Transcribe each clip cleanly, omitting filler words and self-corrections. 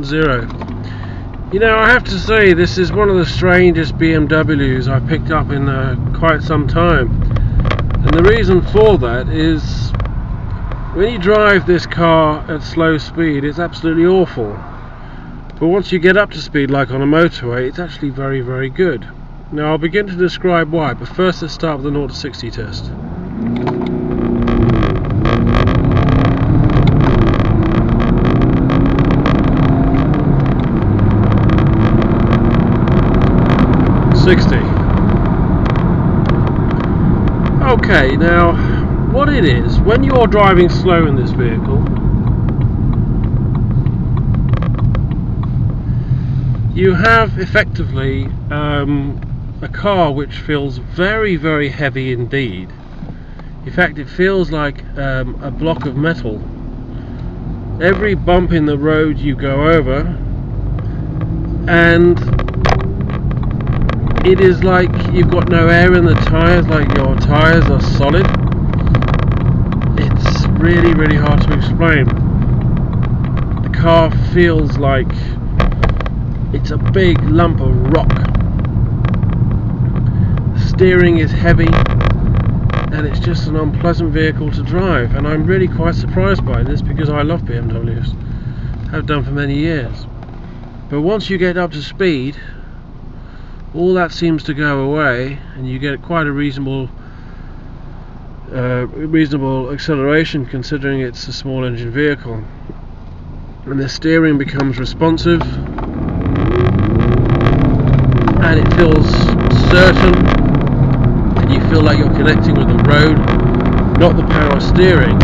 2.0. You know, I have to say this is one of the strangest BMWs I picked up in quite some time, and the reason for that is when you drive this car at slow speed it's absolutely awful, but once you get up to speed like on a motorway it's actually very, very good. Now I'll begin to describe why, but first let's start with the 0 to 60 test. Okay, now what it is, when you're driving slow in this vehicle, you have effectively a car which feels very, very heavy indeed. In fact, it feels like a block of metal. Every bump in the road you go over, and it is like you've got no air in the tyres, like your tyres are solid. It's really, really hard to explain. The car feels like it's a big lump of rock. The steering is heavy and it's just an unpleasant vehicle to drive, and I'm really quite surprised by this because I love BMWs, have done for many years. But once you get up to speed, all that seems to go away and you get quite a reasonable acceleration considering it's a small engine vehicle, and the steering becomes responsive and it feels certain, and you feel like you're connecting with the road, not the power steering.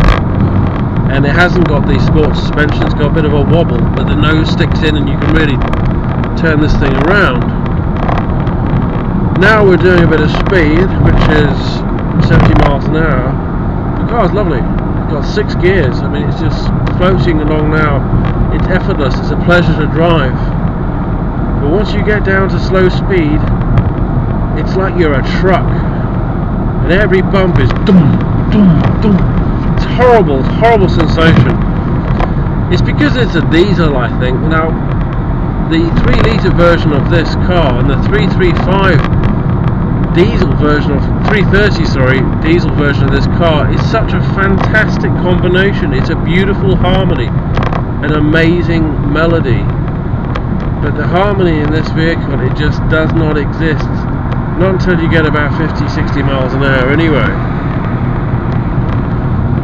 And it hasn't got the sport suspension, it's got a bit of a wobble, but the nose sticks in and you can really turn this thing around. Now we're doing a bit of speed, which is 70 miles an hour. The car's lovely. It's got 6 gears. I mean, it's just floating along now. It's effortless. It's a pleasure to drive. But once you get down to slow speed, it's like you're a truck. And every bump is dum, dum, dum. It's horrible, horrible sensation. It's because it's a diesel, I think. Now, the 3-litre version of this car and the 335 diesel version of 330 diesel version of this car is such a fantastic combination. It's a beautiful harmony, an amazing melody, but the harmony in this vehicle, it just does not exist, not until you get about 50-60 miles an hour anyway.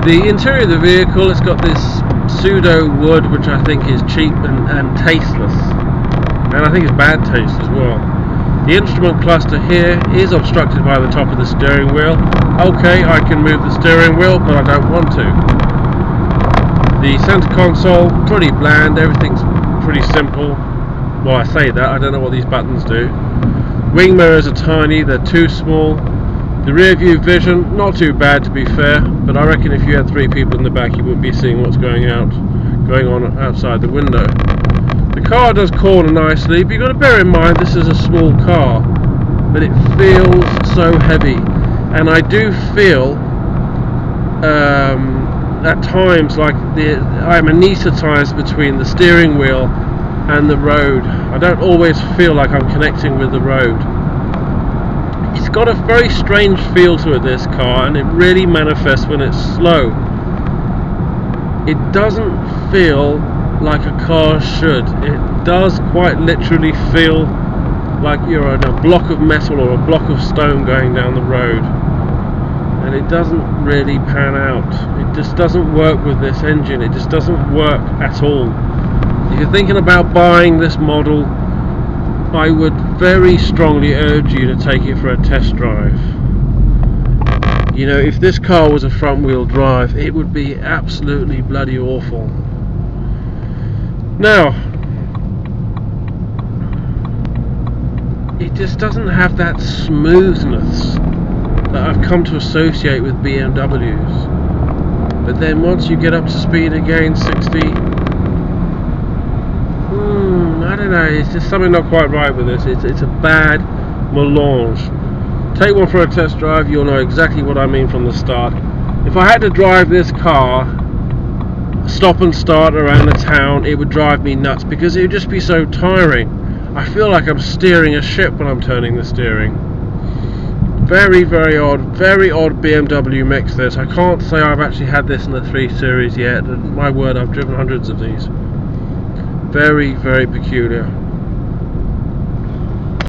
The interior of the vehicle, it's got this pseudo wood which I think is cheap and tasteless, and I think it's bad taste as well. The instrument cluster here is obstructed by the top of the steering wheel. Okay, I can move the steering wheel, but I don't want to. The center console, pretty bland, everything's pretty simple. Well, I say that, I don't know what these buttons do. Wing mirrors are tiny, they're too small. The rear view vision, not too bad to be fair, but I reckon if you had 3 people in the back you wouldn't be seeing what's going on outside the window. The car does corner nicely, but you've got to bear in mind this is a small car, but it feels so heavy, and I do feel at times like I'm anaesthetised between the steering wheel and the road. I don't always feel like I'm connecting with the road. It's got a very strange feel to it, this car, and it really manifests when it's slow. It doesn't feel like a car should. It does quite literally feel like you're on a block of metal or a block of stone going down the road, and it doesn't really pan out. It just doesn't work with this engine. It just doesn't work at all. If you're thinking about buying this model, I would very strongly urge you to take it for a test drive. You know, if this car was a front wheel drive, it would be absolutely bloody awful. Now, it just doesn't have that smoothness that I've come to associate with BMWs. But then once you get up to speed again, 60, I don't know, it's just something not quite right with this. It's a bad melange. Take one for a test drive, you'll know exactly what I mean from the start. If I had to drive this car stop and start around the town, it would drive me nuts because it would just be so tiring. I feel like I'm steering a ship when I'm turning the steering. Very, very odd BMW mix this. I can't say I've actually had this in the 3 Series yet, and my word, I've driven hundreds of these. Very, very peculiar.